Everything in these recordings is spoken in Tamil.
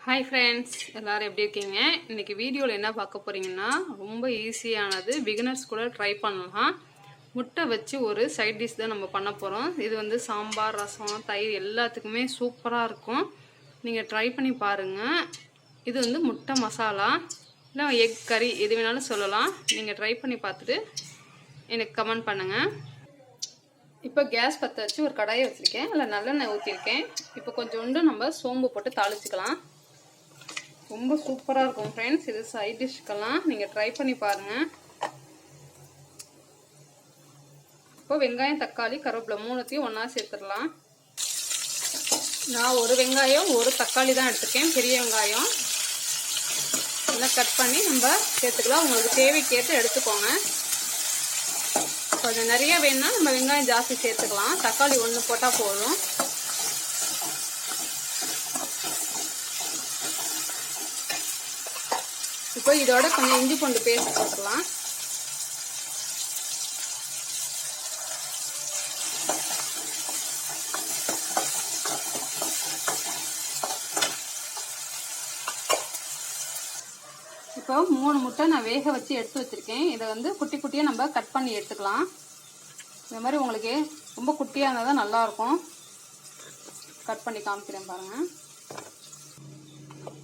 ஹாய் ஃப்ரெண்ட்ஸ், எல்லோரும் எப்படி இருக்கீங்க? இன்றைக்கி வீடியோவில் என்ன பார்க்க போகிறீங்கன்னா, ரொம்ப ஈஸியானது, பிகினர்ஸ் கூட ட்ரை பண்ணலாம். முட்டை வச்சு ஒரு சைட் டிஷ் தான் நம்ம பண்ண போகிறோம். இது வந்து சாம்பார், ரசம், தயிர் எல்லாத்துக்குமே சூப்பராக இருக்கும். நீங்கள் ட்ரை பண்ணி பாருங்கள். இது வந்து முட்டை மசாலா, இல்லை எக் கறி எது வேணாலும் சொல்லலாம். நீங்கள் ட்ரை பண்ணி பார்த்துட்டு எனக்கு கமெண்ட் பண்ணுங்கள். இப்போ கேஸ் பற்ற வச்சு ஒரு கடாயை வச்சுருக்கேன். அதில் நல்லெண்ணெய் ஊற்றிருக்கேன். இப்போ கொஞ்சோண்டு நம்ம சோம்பு போட்டு தாளிச்சிக்கலாம். ரொம்ப சூப்பராக இருக்கும் ஃப்ரெண்ட்ஸ். இது சைட் டிஷ்க்கெல்லாம் நீங்கள் ட்ரை பண்ணி பாருங்கள். இப்போ வெங்காயம், தக்காளி, கருவேப்பிலை மூணுத்தையும் ஒன்றா சேர்த்துடலாம். நான் ஒரு வெங்காயம் ஒரு தக்காளி தான் எடுத்துருக்கேன், பெரிய வெங்காயம். எல்லாம் கட் பண்ணி நம்ம சேர்த்துக்கலாம். உங்களுக்கு தேவைக்கேற்று எடுத்துக்கோங்க. கொஞ்சம் நிறைய வேணும்னா நம்ம வெங்காயம் ஜாஸ்தி சேர்த்துக்கலாம். தக்காளி ஒன்று போட்டால் போதும். இப்போ இதோட கொஞ்சம் இஞ்சி பூண்டு பேஸ்ட் போட்டுடலாம். இப்போ 3 முட்டை நான் வேக வச்சு எடுத்து வச்சுருக்கேன். இதை வந்து குட்டி குட்டியாக நம்ம கட் பண்ணி எடுத்துக்கலாம். இந்த மாதிரி உங்களுக்கு ரொம்ப குட்டியாக இருந்தால் தான் நல்லாயிருக்கும். கட் பண்ணி காமிக்கிறேன் பாருங்கள்.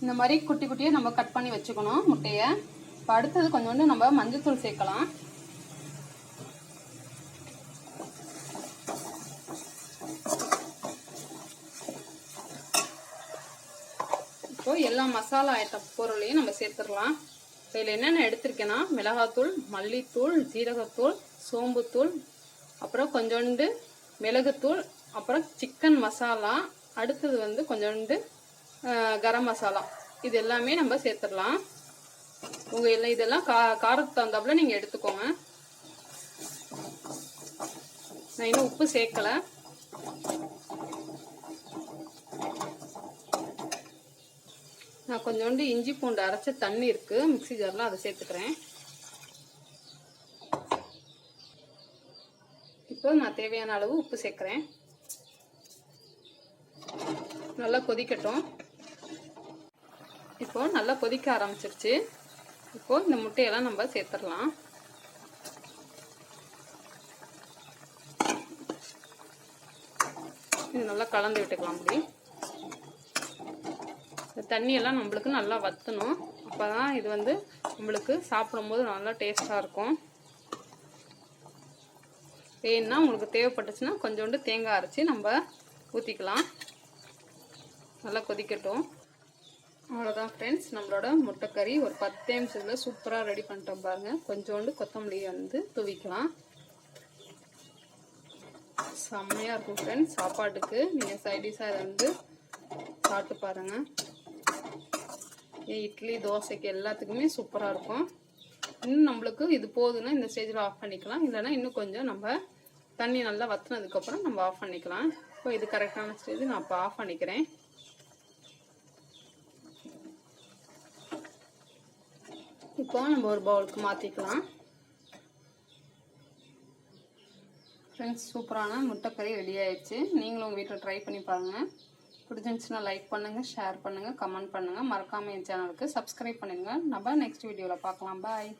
இந்த மாதிரி குட்டி குட்டியாக நம்ம கட் பண்ணி வச்சுக்கணும் முட்டையை. இப்போ அடுத்தது கொஞ்சோண்டு நம்ம மஞ்சள்தூள் சேர்க்கலாம். இப்போ எல்லா மசாலா ஐட்டம் பொருளையும் நம்ம சேர்த்துடலாம். இதில் என்னென்ன எடுத்திருக்கேன்னா, மிளகாத்தூள், மல்லித்தூள், ஜீரகத்தூள், சோம்புத்தூள், அப்புறம் கொஞ்சோண்டு மிளகுத்தூள், அப்புறம் சிக்கன் மசாலா, அடுத்தது வந்து கொஞ்சோண்டு கரம் மசாலா. இது எல்லாமே நம்ம சேர்த்துடலாம். உங்கள் எல்லாம் இதெல்லாம் காரத்துக்கு தகுந்தாப்புல நீங்கள் எடுத்துக்கோங்க. நான் இன்னும் உப்பு சேர்க்கலை. நான் கொஞ்சோண்டு இஞ்சி பூண்டு அரைச்ச தண்ணி இருக்குது மிக்ஸி ஜாரில், அதை சேர்த்துக்கிறேன். இப்போ நான் தேவையான அளவு உப்பு சேர்க்குறேன். நல்லா கொதிக்கட்டும். இப்போ நல்லா கொதிக்க ஆரம்பிச்சிருச்சு. இப்போ இந்த முட்டையெல்லாம் நம்ம சேர்த்துடலாம். இது நல்லா கலந்து விட்டுக்கலாம். அப்படி இந்த தண்ணியெல்லாம் நம்மளுக்கு நல்லா வற்றணும். அப்போ தான் இது வந்து நம்மளுக்கு சாப்பிடும்போது நல்லா டேஸ்ட்டாக இருக்கும். வேணுன்னா உங்களுக்கு தேவைப்பட்டுச்சுன்னா கொஞ்சோண்டு தேங்காய் அரைச்சி நம்ம ஊற்றிக்கலாம். நல்லா கொதிக்கட்டும். அவ்வளோதான் ஃப்ரெண்ட்ஸ், நம்மளோட முட்டைக்கறி ஒரு 10 நிமிஷத்தில் சூப்பராக ரெடி பண்ணிட்டோம் பாருங்கள். கொஞ்சோண்டு கொத்தமல்லி வந்து தூவிக்கலாம். செம்மையாக இருக்கும் ஃப்ரெண்ட்ஸ். சாப்பாட்டுக்கு நீங்கள் சைடிஷாக இதை வந்து சாப்பிட்டு பாருங்கள். இட்லி, தோசைக்கு எல்லாத்துக்குமே சூப்பராக இருக்கும். இன்னும் நம்மளுக்கு இது போதுன்னா இந்த ஸ்டேஜில் ஆஃப் பண்ணிக்கலாம். இல்லைன்னா இன்னும் கொஞ்சம் நம்ம தண்ணி நல்லா வற்றினதுக்கப்புறம் நம்ம ஆஃப் பண்ணிக்கலாம். இப்போ இது கரெக்டான ஸ்டேஜ். நான் இப்போ ஆஃப் பண்ணிக்கிறேன். இப்போ நம்ம ஒரு பவுலுக்கு மாற்றிக்கலாம். ஃப்ரெண்ட்ஸ், சூப்பரான முட்டைக்கறி ரெடி ஆயிடுச்சு. நீங்களும் உங்கள் வீட்டில் ட்ரை பண்ணி பாருங்கள். பிடிச்சிருந்துச்சுன்னா லைக் பண்ணுங்கள், ஷேர் பண்ணுங்கள், கமெண்ட் பண்ணுங்கள். மறக்காமல் என் சேனலுக்கு சப்ஸ்கிரைப் பண்ணுங்கள். நம்ம நெக்ஸ்ட் வீடியோவில் பார்க்கலாம். பாய்.